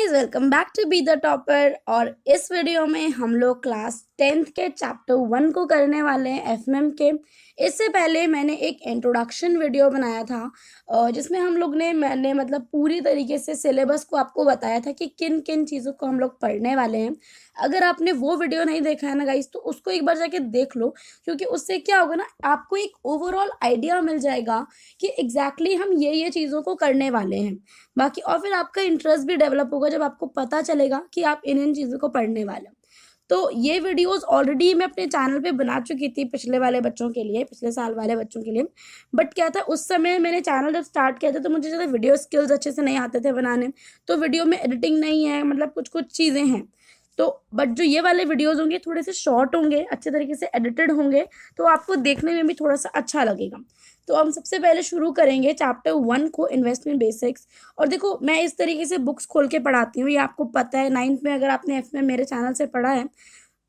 Guys, welcome back to be the topper. और इस video में हम लोग क्लास 10th के चैप्टर 1 को करने वाले हैं एफएमएम के। इससे पहले मैंने एक इंट्रोडक्शन वीडियो बनाया था जिसमें हम लोग ने मैंने मतलब पूरी तरीके से सिलेबस को आपको बताया था कि किन किन चीज़ों को हम लोग पढ़ने वाले हैं। अगर आपने वो वीडियो नहीं देखा है ना गाइस, तो उसको एक बार जाके देख लो, क्योंकि उससे क्या होगा ना, आपको एक ओवरऑल आइडिया मिल जाएगा कि एग्जैक्टली हम ये चीज़ों को करने वाले हैं। बाकी और फिर आपका इंटरेस्ट भी डेवलप होगा जब आपको पता चलेगा कि आप इन चीज़ों को पढ़ने वाले हो। तो ये वीडियोस ऑलरेडी मैं अपने चैनल पे बना चुकी थी पिछले वाले बच्चों के लिए, पिछले साल वाले बच्चों के लिए। बट क्या था, उस समय मैंने चैनल जब स्टार्ट किया था तो मुझे ज़्यादा वीडियो स्किल्स अच्छे से नहीं आते थे बनाने। तो वीडियो में एडिटिंग नहीं है, मतलब कुछ चीज़ें हैं। तो बट जो ये वाले वीडियोस होंगे थोड़े से शॉर्ट होंगे, अच्छे तरीके से एडिटेड होंगे, तो आपको देखने में भी थोड़ा सा अच्छा लगेगा। तो हम सबसे पहले शुरू करेंगे चैप्टर 1 को, इन्वेस्टमेंट बेसिक्स। और देखो, मैं इस तरीके से बुक्स खोल के पढ़ाती हूँ, ये आपको पता है। 9th में अगर आपने एफ में मेरे चैनल से पढ़ा है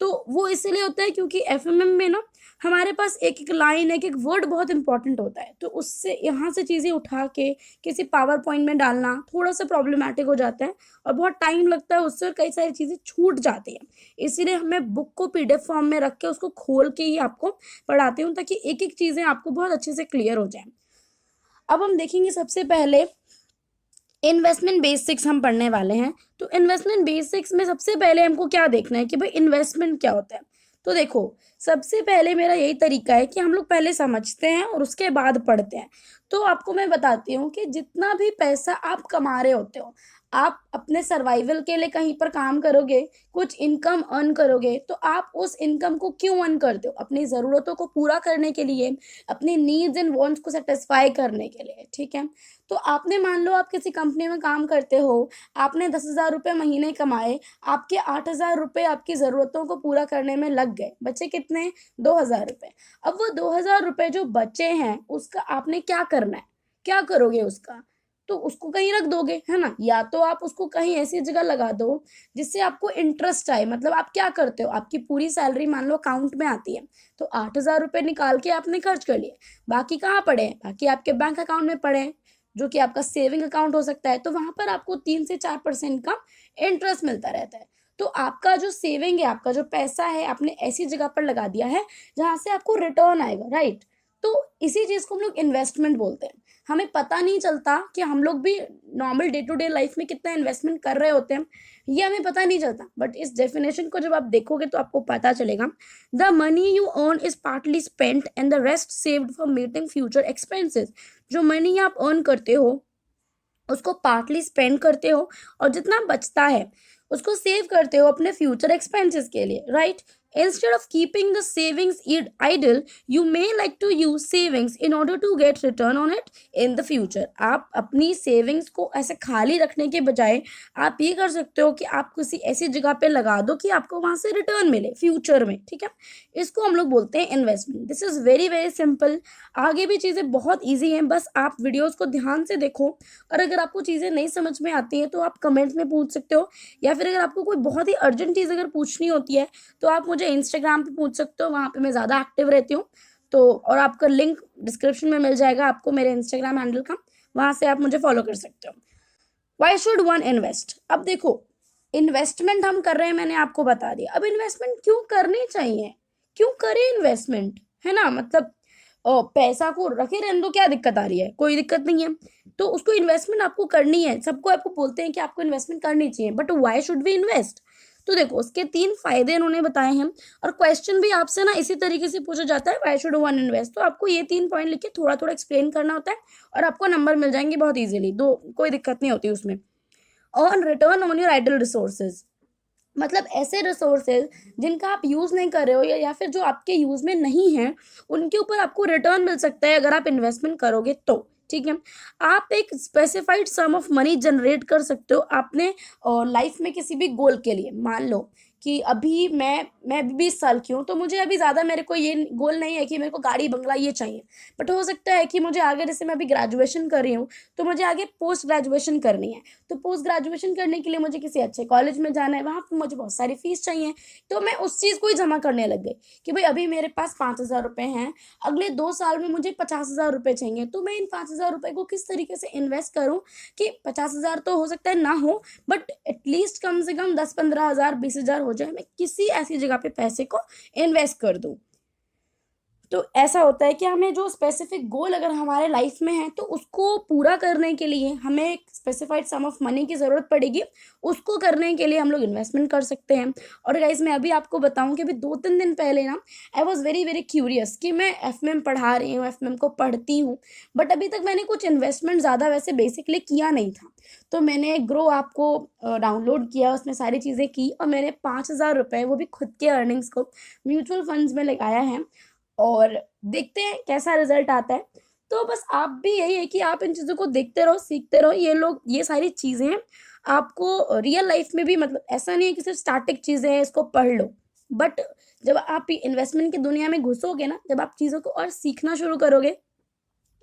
तो वो इसलिए होता है क्योंकि एफएमएम में ना हमारे पास एक एक लाइन, एक एक वर्ड बहुत इंपॉर्टेंट होता है। तो उससे यहाँ से चीज़ें उठा के किसी पावर पॉइंट में डालना थोड़ा सा प्रॉब्लमेटिक हो जाता है और बहुत टाइम लगता है उससे, और कई सारी चीज़ें छूट जाती हैं। इसीलिए मैं बुक को पीडीएफ फॉर्म में रख के उसको खोल के ही आपको पढ़ाती हूँ, ताकि एक एक चीज़ें आपको बहुत अच्छे से क्लियर हो जाए। अब हम देखेंगे सबसे पहले इन्वेस्टमेंट बेसिक्स हम पढ़ने वाले हैं। तो इन्वेस्टमेंट बेसिक्स में सबसे पहले हमको क्या देखना है कि भाई इन्वेस्टमेंट क्या होता है। तो देखो, सबसे पहले मेरा यही तरीका है कि हम लोग पहले समझते हैं और उसके बाद पढ़ते हैं। तो आपको मैं बताती हूँ कि जितना भी पैसा आप कमा रहे होते हो, आप अपने सर्वाइवल के लिए कहीं पर काम करोगे, कुछ इनकम अर्न करोगे, तो आप उस इनकम को क्यों अर्न करते हो? अपनी ज़रूरतों को पूरा करने के लिए, अपनी नीड्स एंड वांट्स को सेटिस्फाई करने के लिए, ठीक है। तो आपने, मान लो आप किसी कंपनी में काम करते हो, आपने 10,000 रुपये महीने कमाए, आपके 8,000 रुपये आपकी ज़रूरतों को पूरा करने में लग गए, बचे कितने? 2,000 रुपये। अब वो 2,000 रुपये जो बचे हैं, उसका आपने क्या करना है? क्या करोगे उसका? तो उसको कहीं रख दोगे, है ना? या तो आप उसको कहीं ऐसी जगह लगा दो जिससे आपको इंटरेस्ट आए। मतलब आप क्या करते हो, आपकी पूरी सैलरी मान लो अकाउंट में आती है, तो 8,000 रुपये निकाल के आपने खर्च कर लिए, बाकी कहाँ पड़े हैं? बाकी आपके बैंक अकाउंट में पड़े हैं, जो कि आपका सेविंग अकाउंट हो सकता है। तो वहाँ पर आपको 3 से 4% का इंटरेस्ट मिलता रहता है। तो आपका जो सेविंग है, आपका जो पैसा है, आपने ऐसी जगह पर लगा दिया है जहाँ से आपको रिटर्न आएगा, राइट? तो इसी चीज़ को हम लोग इन्वेस्टमेंट बोलते हैं। हमें पता नहीं चलता कि हम लोग भी normal day to day life में कितना इन्वेस्टमेंट कर रहे होते हैं, ये हमें पता नहीं चलता। बट इस डेफिनेशन को जब आप देखोगे तो आपको पता चलेगा, the money you earn is partly spent and the rest saved for meeting future expenses. जो मनी आप अर्न करते हो उसको पार्टली स्पेंड करते हो, और जितना बचता है उसको सेव करते हो अपने फ्यूचर एक्सपेंसेस के लिए, right? Instead of keeping the savings idle, you may like to use savings in order to get return on it in the future. आप अपनी सेविंग्स को ऐसे खाली रखने के बजाय आप ये कर सकते हो कि आप किसी ऐसी जगह पे लगा दो कि आपको वहाँ से रिटर्न मिले फ्यूचर में, ठीक है। इसको हम लोग बोलते हैं investment. This is very very simple. आगे भी चीज़ें बहुत ईजी हैं, बस आप वीडियोज़ को ध्यान से देखो। और अगर आपको चीज़ें नहीं समझ में आती हैं तो आप कमेंट्स में पूछ सकते हो, या फिर अगर आपको कोई बहुत ही अर्जेंट चीज़ अगर पूछनी होती है तो आप मुझे इंस्टाग्राम पे पूछ सकते हो, वहाँ पे मैं ज़्यादा एक्टिव रहती हूँ। तो और आपका लिंक डिस्क्रिप्शन में मिल जाएगा आपको मेरे इंस्टाग्राम हैंडल का, वहाँ से आप मुझे फॉलो कर सकते हो। Why should one invest? अब देखो, इन्वेस्टमेंट हम कर रहे हैं, मैंने आपको बता दिया। अब इन्वेस्टमेंट क्यों करनी चाहिए, क्यों करें इन्वेस्टमेंट, है ना? मतलब पैसा को रखे रहने दो, क्या दिक्कत आ रही है? कोई दिक्कत नहीं है। तो उसको इन्वेस्टमेंट आपको करनी है। सबको आपको बोलते हैं कि आपको इन्वेस्टमेंट करनी चाहिए, but why should we invest? तो देखो, उसके 3 फायदे इन्होंने बताए हैं। और क्वेश्चन भी आपसे ना इसी तरीके से पूछा जाता है, व्हाई शुड वन इन्वेस्ट? तो आपको ये 3 पॉइंट लिख के थोड़ा थोड़ा एक्सप्लेन करना होता है और आपको नंबर मिल जाएंगे बहुत इजीली, दो कोई दिक्कत नहीं होती उसमें। Earn return on your idle resources, मतलब ऐसे रिसोर्सेज जिनका आप यूज़ नहीं कर रहे हो, या फिर जो आपके यूज़ में नहीं है, उनके ऊपर आपको रिटर्न मिल सकता है अगर आप इन्वेस्टमेंट करोगे तो, ठीक है। आप एक specified sum of money generate कर सकते हो अपने लाइफ में किसी भी गोल के लिए। मान लो कि अभी मैं अभी 20 साल की हूँ, तो मुझे अभी ज़्यादा मेरे को ये गोल नहीं है कि मेरे को गाड़ी बंगला ये चाहिए। बट हो सकता है कि मुझे आगे, जैसे मैं अभी ग्रेजुएशन कर रही हूँ, तो मुझे आगे पोस्ट ग्रेजुएशन करनी है। तो पोस्ट ग्रेजुएशन करने के लिए मुझे किसी अच्छे कॉलेज में जाना है, वहाँ पे मुझे बहुत सारी फीस चाहिए। तो मैं उस चीज़ को ही जमा करने लग गई कि भाई अभी मेरे पास 5,000 रुपये हैं, अगले 2 साल में मुझे 50,000 रुपये चाहिए। तो मैं इन 5,000 रुपये को किस तरीके से इन्वेस्ट करूँ कि 50,000 तो हो सकता है ना हो, बट एटलीस्ट कम से कम 10-15,000, 20,000 हो जाए, मैं किसी ऐसी जगह पे पैसे को इन्वेस्ट कर दूँ। तो ऐसा होता है कि हमें जो स्पेसिफिक गोल अगर हमारे लाइफ में है, तो उसको पूरा करने के लिए हमें एक स्पेसिफाइड सम ऑफ मनी की ज़रूरत पड़ेगी। उसको करने के लिए हम लोग इन्वेस्टमेंट कर सकते हैं। और गाइस, मैं अभी आपको बताऊं कि अभी 2-3 दिन पहले ना, I was very very curious कि मैं एफएमएम पढ़ा रही हूँ, एफएमएम को पढ़ती हूँ, बट अभी तक मैंने कुछ इन्वेस्टमेंट ज़्यादा वैसे बेसिकली किया नहीं था। तो मैंने ग्रो ऐप को डाउनलोड किया, उसमें सारी चीज़ें की, और मैंने 5,000 रुपये, वो भी खुद के अर्निंग्स को, म्यूचुअल फंड्स में लगाया है, और देखते हैं कैसा रिजल्ट आता है। तो बस आप भी यही है कि आप इन चीज़ों को देखते रहो, सीखते रहो। ये सारी चीज़ें आपको रियल लाइफ में भी, मतलब ऐसा नहीं है कि सिर्फ स्टैटिक चीज़ें हैं, इसको पढ़ लो। बट जब आप इन्वेस्टमेंट की दुनिया में घुसोगे ना, जब आप चीज़ों को और सीखना शुरू करोगे,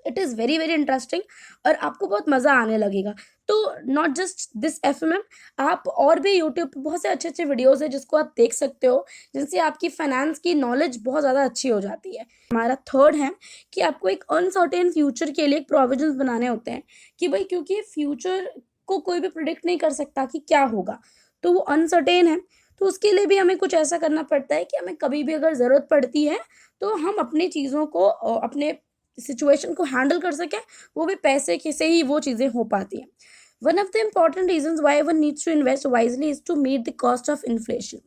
it is very very interesting, और आपको बहुत मज़ा आने लगेगा। तो नॉट जस्ट दिस एफएमएम, आप और भी यूट्यूब पे बहुत से अच्छे अच्छे वीडियोज़ हैं जिसको आप देख सकते हो, जिनसे आपकी फाइनेंस की नॉलेज बहुत ज़्यादा अच्छी हो जाती है। हमारा थर्ड है कि आपको एक अनसर्टेन फ्यूचर के लिए एक प्रोविजंस बनाने होते हैं कि भाई, क्योंकि फ्यूचर को कोई भी प्रिडिक्ट नहीं कर सकता कि क्या होगा, तो वो अनसर्टेन है। तो उसके लिए भी हमें कुछ ऐसा करना पड़ता है कि हमें कभी भी अगर ज़रूरत पड़ती है, तो हम अपनी चीज़ों को अपने सिचुएशन को हैंडल कर सकें, वो भी पैसे के से ही वो चीज़ें हो पाती हैं। One of the important reasons why one needs to invest wisely is to meet the cost of inflation.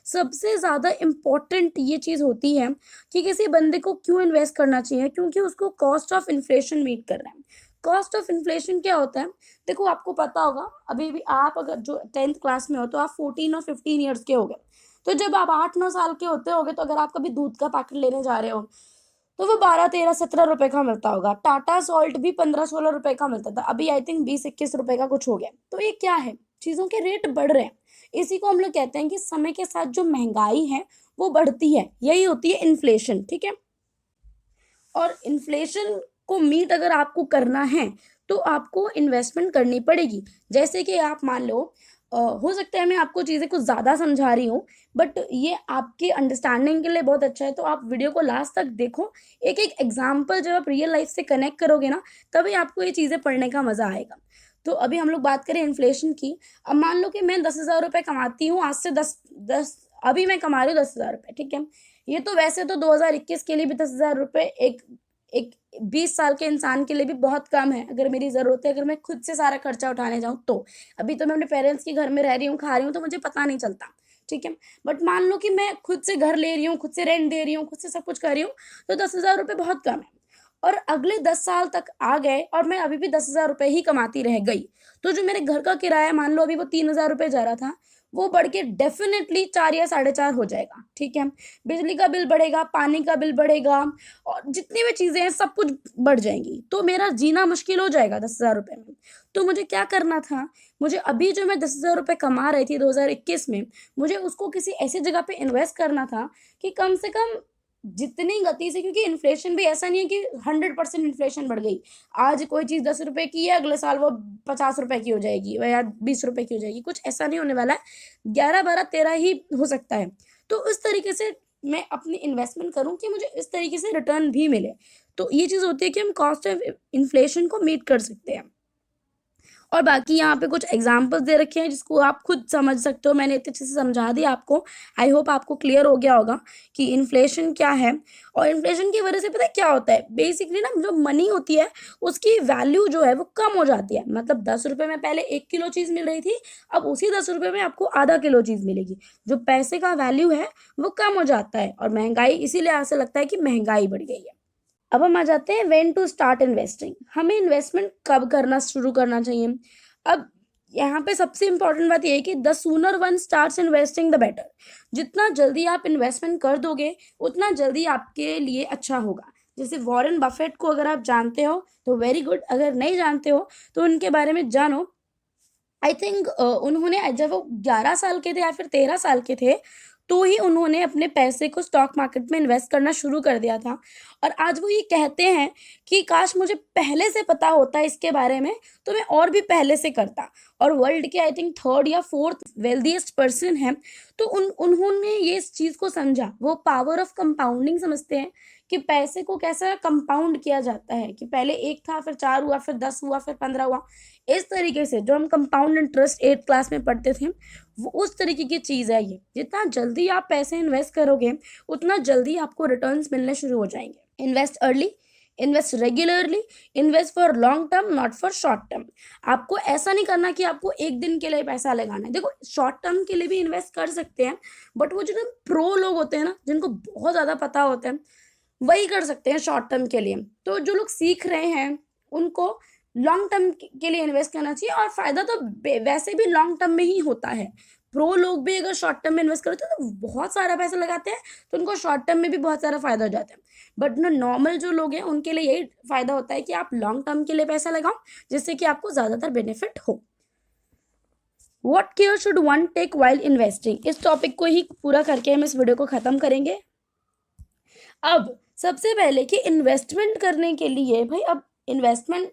सबसे ज़्यादा इम्पॉर्टेंट ये चीज़ होती है कि किसी बंदे को क्यों इन्वेस्ट करना चाहिए, क्योंकि उसको कॉस्ट ऑफ इन्फ्लेशन मीट करना है। कॉस्ट ऑफ इन्फ्लेशन क्या होता है? देखो, आपको पता होगा, अभी भी आप अगर जो 10th क्लास में हो, तो आप 14 और 15 ईयर्स के हो गए। तो जब आप 8-9 साल के होते होगे, तो अगर आप कभी दूध का पैकेट लेने जा रहे हो, तो वो 12-13-17 रुपए का मिलता होगा। टाटा सॉल्ट भी 15-16 रुपए का मिलता था, अभी आई थिंक 20-21 रुपए का कुछ हो गया। तो ये क्या है? चीज़ों के रेट बढ़ रहे हैं। इसी को हम लोग कहते हैं कि समय के साथ जो महंगाई है, वो बढ़ती है। यही होती है इन्फ्लेशन, ठीक है? और इन्फ्लेशन को मीट अगर आपको करना है, तो आपको इन्वेस्टमेंट करनी पड़ेगी। जैसे कि आप मान लो, हो सकता है मैं आपको चीज़ें कुछ ज़्यादा समझा रही हूँ, बट ये आपके अंडरस्टैंडिंग के लिए बहुत अच्छा है, तो आप वीडियो को लास्ट तक देखो। एक-एक एग्ज़ाम्पल जब आप रियल लाइफ़ से कनेक्ट करोगे ना, तभी आपको ये चीज़ें पढ़ने का मज़ा आएगा। तो अभी हम लोग बात करें इन्फ्लेशन की। अब मान लो कि मैं 10,000 रुपए कमाती हूँ, आज से 10 अभी मैं कमा रही हूँ 10,000 रुपए, ठीक है? ये तो वैसे तो 2021 के लिए भी 10,000 रुपए एक एक 20 साल के इंसान के लिए भी बहुत कम है। अगर मेरी ज़रूरत है, अगर मैं खुद से सारा खर्चा उठाने जाऊँ तो। अभी तो मैं अपने पेरेंट्स के घर में रह रही हूँ, खा रही हूँ, तो मुझे पता नहीं चलता, ठीक है? बट मान लो कि मैं खुद से घर ले रही हूँ, खुद से रेंट दे रही हूँ, खुद से सब कुछ कर रही हूँ, तो 10,000 रुपए बहुत कम है। और अगले 10 साल तक आ गए और मैं अभी भी 10,000 रुपए ही कमाती रह गई, तो जो मेरे घर का किराया, मान लो अभी वो 3,000 रुपए जा रहा था, वो बढ़ के डेफ़िनेटली 4 या साढ़े 4 हो जाएगा, ठीक है? बिजली का बिल बढ़ेगा, पानी का बिल बढ़ेगा, और जितनी भी चीज़ें हैं, सब कुछ बढ़ जाएँगी। तो मेरा जीना मुश्किल हो जाएगा 10,000 रुपए में। तो मुझे क्या करना था? मुझे अभी जो मैं 10,000 रुपए कमा रही थी 2021 में, मुझे उसको किसी ऐसी जगह पे इन्वेस्ट करना था कि कम से कम जितनी गति से, क्योंकि इन्फ्लेशन भी ऐसा नहीं है कि 100% इन्फ्लेशन बढ़ गई। आज कोई चीज़ 10 रुपए की है, अगले साल वो 50 रुपए की हो जाएगी, या 20 रुपए की हो जाएगी, कुछ ऐसा नहीं होने वाला है। 11, 12, 13 ही हो सकता है। तो उस तरीके से मैं अपनी इन्वेस्टमेंट करूँ कि मुझे इस तरीके से रिटर्न भी मिले। तो ये चीज़ होती है कि हम कॉस्ट ऑफ इन्फ्लेशन को मीट कर सकते हैं। और बाकी यहाँ पे कुछ एग्जांपल्स दे रखे हैं जिसको आप खुद समझ सकते हो। मैंने इतने अच्छे से समझा दिया आपको। आई होप आपको क्लियर हो गया होगा कि इन्फ्लेशन क्या है। और इन्फ्लेशन की वजह से पता है क्या होता है, बेसिकली ना जो मनी होती है उसकी वैल्यू जो है वो कम हो जाती है। मतलब 10 रुपये में पहले 1 किलो चीज़ मिल रही थी, अब उसी 10 रुपये में आपको आधा किलो चीज़ मिलेगी। जो पैसे का वैल्यू है वो कम हो जाता है, और महंगाई इसीलिए ऐसा लगता है कि महंगाई बढ़ गई है। अब हम आ जाते हैं व्हेन टू स्टार्ट इन्वेस्टिंग। हमें इन्वेस्टमेंट कब करना शुरू करना चाहिए? अब यहाँ पे सबसे इम्पोर्टेंट बात ये है कि the sooner one starts investing the better. जितना जल्दी आप इन्वेस्टमेंट कर दोगे, उतना जल्दी आपके लिए अच्छा होगा। जैसे वॉरेन बफेट को अगर आप जानते हो तो वेरी गुड, अगर नहीं जानते हो तो उनके बारे में जानो। आई थिंक उन्होंने जब वो 11 साल के थे या फिर 13 साल के थे, तो ही उन्होंने अपने पैसे को स्टॉक मार्केट में इन्वेस्ट करना शुरू कर दिया था। और आज वो ये कहते हैं कि काश मुझे पहले से पता होता इसके बारे में, तो मैं और भी पहले से करता। और वर्ल्ड के आई थिंक 3rd या 4th वेल्दीएस्ट पर्सन हैं। तो उन्होंने ये इस चीज़ को समझा, वो पावर ऑफ कंपाउंडिंग समझते हैं कि पैसे को कैसा कंपाउंड किया जाता है, कि पहले 1 था, फिर 4 हुआ, फिर 10 हुआ, फिर 15 हुआ। इस तरीके से जो हम कंपाउंड इंटरेस्ट 8th क्लास में पढ़ते थे, वो उस तरीके की चीज़ है ये। जितना जल्दी आप पैसे इन्वेस्ट करोगे, उतना जल्दी आपको रिटर्न्स मिलने शुरू हो जाएंगे। Invest early, invest regularly, invest for long term, not for short term. आपको ऐसा नहीं करना कि आपको एक दिन के लिए पैसा लगाना है। देखो, शॉर्ट टर्म के लिए भी इन्वेस्ट कर सकते हैं, बट वो जो प्रो लोग होते हैं ना, जिनको बहुत ज़्यादा पता होता है, वही कर सकते हैं शॉर्ट टर्म के लिए। तो जो लोग सीख रहे हैं, उनको लॉन्ग टर्म के लिए इन्वेस्ट करना चाहिए। और फ़ायदा तो वैसे भी लॉन्ग टर्म में ही होता है। प्रो लोग भी अगर शॉर्ट टर्म में इन्वेस्ट करते हैं तो बहुत सारा पैसा लगाते हैं, तो उनको शॉर्ट टर्म में भी बहुत सारा फ़ायदा हो जाता है। बट ना, नॉर्मल जो लोग हैं उनके लिए यही फ़ायदा होता है कि आप लॉन्ग टर्म के लिए पैसा लगाओ, जिससे कि आपको ज़्यादातर बेनिफिट हो। What care should one take while investing, इस टॉपिक को ही पूरा करके हम इस वीडियो को ख़त्म करेंगे। अब सबसे पहले कि इन्वेस्टमेंट करने के लिए, भाई अब इन्वेस्टमेंट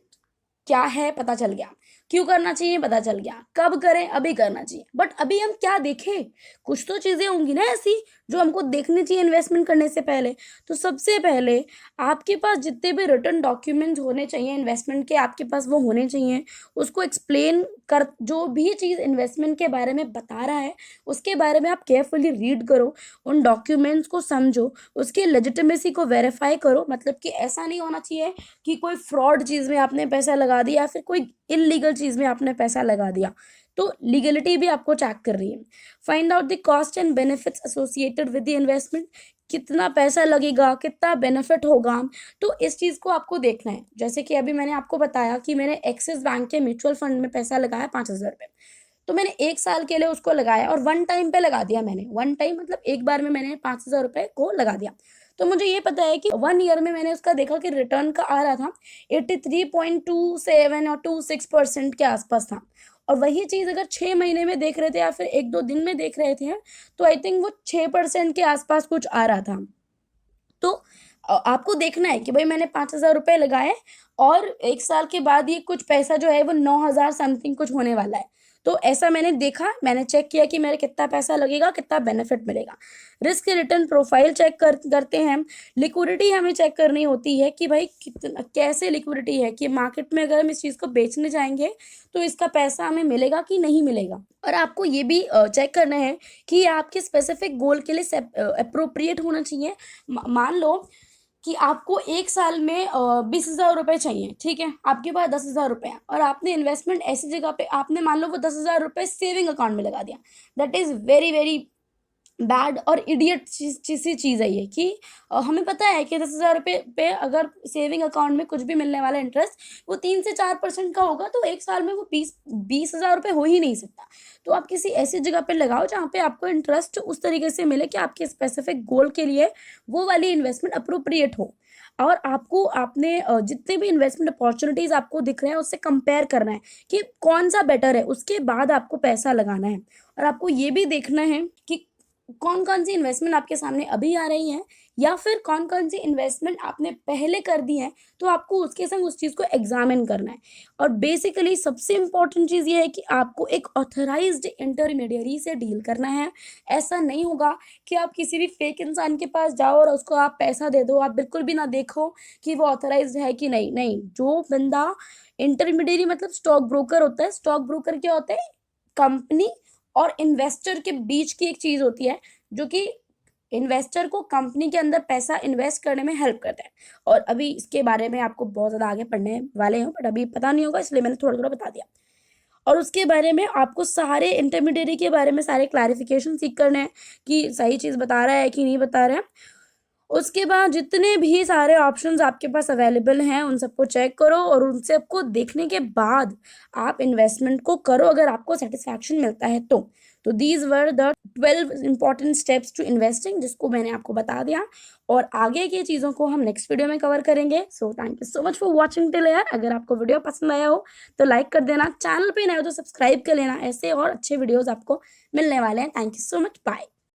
क्या है पता चल गया, क्यों करना चाहिए पता चल गया, कब करें अभी करना चाहिए। बट अभी हम क्या देखें, कुछ तो चीज़ें होंगी ना ऐसी जो हमको देखनी चाहिए इन्वेस्टमेंट करने से पहले। तो सबसे पहले आपके पास जितने भी रिटर्न डॉक्यूमेंट्स होने चाहिए इन्वेस्टमेंट के, आपके पास वो होने चाहिए। उसको एक्सप्लेन कर, जो भी चीज़ इन्वेस्टमेंट के बारे में बता रहा है उसके बारे में आप केयरफुली रीड करो, उन डॉक्यूमेंट्स को समझो, उसकी लेजिटिमेसी को वेरीफाई करो। मतलब कि ऐसा नहीं होना चाहिए कि कोई फ्रॉड चीज़ में आपने पैसा लगा दिया या फिर कोई इलीगल चीज़ में आपने पैसा लगा दिया। तो लीगलिटी भी आपको चेक कर रही है। Find out the cost and benefits associated with the investment, कितना पैसा लगेगा, कितना बेनिफिट होगा। तो इस चीज़ को आपको देखना है। जैसे कि अभी मैंने आपको बताया कि मैंने एक्सिस बैंक के म्यूचुअल फंड में पैसा लगाया 5,000 रुपये। तो मैंने 1 साल के लिए उसको लगाया और वन टाइम पे लगा दिया मैंने। वन टाइम मतलब एक बार में मैंने 5,000 रुपये को लगा दिया। तो मुझे ये पता है कि 1 ईयर में मैंने उसका देखा कि रिटर्न का आ रहा था 83.27 और 26% के आसपास था। और वही चीज़ अगर 6 महीने में देख रहे थे या फिर 1-2 दिन में देख रहे थे, तो आई थिंक वो 6% के आसपास कुछ आ रहा था। तो आपको देखना है कि भाई मैंने 5,000 रुपये लगाए और 1 साल के बाद ये कुछ पैसा जो है वो 9,000 समथिंग कुछ होने वाला है। तो ऐसा मैंने देखा, मैंने चेक किया कि मेरा कितना पैसा लगेगा, कितना बेनिफिट मिलेगा। रिस्क रिटर्न प्रोफाइल चेक करते हैं। लिक्विडिटी हमें चेक करनी होती है कि भाई कितना, कैसे लिक्विडिटी है, कि मार्केट में अगर हम इस चीज़ को बेचने जाएंगे तो इसका पैसा हमें मिलेगा कि नहीं मिलेगा। और आपको ये भी चेक करना है कि ये आपके स्पेसिफिक गोल के लिए अप्रोप्रिएट होना चाहिए। मान लो कि आपको 1 साल में 20,000 रुपये चाहिए, ठीक है, आपके पास 10,000 रुपये हैं और आपने इन्वेस्टमेंट ऐसी जगह पे, आपने मान लो वो 10,000 रुपये सेविंग अकाउंट में लगा दिया। That is very very bad और इडियट सी चीज़ है ये, कि हमें पता है कि 10,000 रुपये पे अगर सेविंग अकाउंट में कुछ भी मिलने वाला इंटरेस्ट वो 3 से 4% का होगा, तो 1 साल में वो 20,000 रुपये हो ही नहीं सकता। तो आप किसी ऐसी जगह पे लगाओ जहाँ पे आपको इंटरेस्ट उस तरीके से मिले कि आपके स्पेसिफिक गोल के लिए वो वाली इन्वेस्टमेंट अप्रोप्रिएट हो। और आपको आपने जितने भी इन्वेस्टमेंट अपॉर्चुनिटीज़ आपको दिख रहे हैं उससे कंपेयर करना है कि कौन सा बेटर है, उसके बाद आपको पैसा लगाना है। और आपको ये भी देखना है कि कौन कौन सी इन्वेस्टमेंट आपके सामने अभी आ रही हैं या फिर कौन कौन सी इन्वेस्टमेंट आपने पहले कर दी है, तो आपको उसके संग उस चीज़ को एग्जामिन करना है। और बेसिकली सबसे इम्पॉर्टेंट चीज़ ये है कि आपको एक ऑथराइज्ड इंटरमीडियरी से डील करना है। ऐसा नहीं होगा कि आप किसी भी फेक इंसान के पास जाओ और उसको आप पैसा दे दो, आप बिल्कुल भी ना देखो कि वो ऑथराइज्ड है कि नहीं। नहीं, जो बंदा इंटरमीडियरी मतलब स्टॉक ब्रोकर होता है, स्टॉक ब्रोकर क्या होता है, कंपनी और इन्वेस्टर के बीच की एक चीज़ होती है जो कि इन्वेस्टर को कंपनी के अंदर पैसा इन्वेस्ट करने में हेल्प करता है। और अभी इसके बारे में आपको बहुत ज़्यादा आगे पढ़ने वाले हो, बट अभी पता नहीं होगा इसलिए मैंने थोड़ा थोड़ा बता दिया। और उसके बारे में आपको सारे इंटरमीडियरी के बारे में सारे क्लैरिफिकेशन सीख करने हैं कि सही चीज़ बता रहा है कि नहीं बता रहा है। उसके बाद जितने भी सारे ऑप्शंस आपके पास अवेलेबल हैं उन सबको चेक करो और उन सबको देखने के बाद आप इन्वेस्टमेंट को करो, अगर आपको सेटिस्फैक्शन मिलता है तो। तो these were the 12 important steps to investing, जिसको मैंने आपको बता दिया, और आगे की चीज़ों को हम नेक्स्ट वीडियो में कवर करेंगे। So thank you so much for watching till here. अगर आपको वीडियो पसंद आया हो तो लाइक कर देना, चैनल पे नए हो तो सब्सक्राइब कर लेना, ऐसे और अच्छे वीडियोस आपको मिलने वाले हैं। Thank you so much, bye.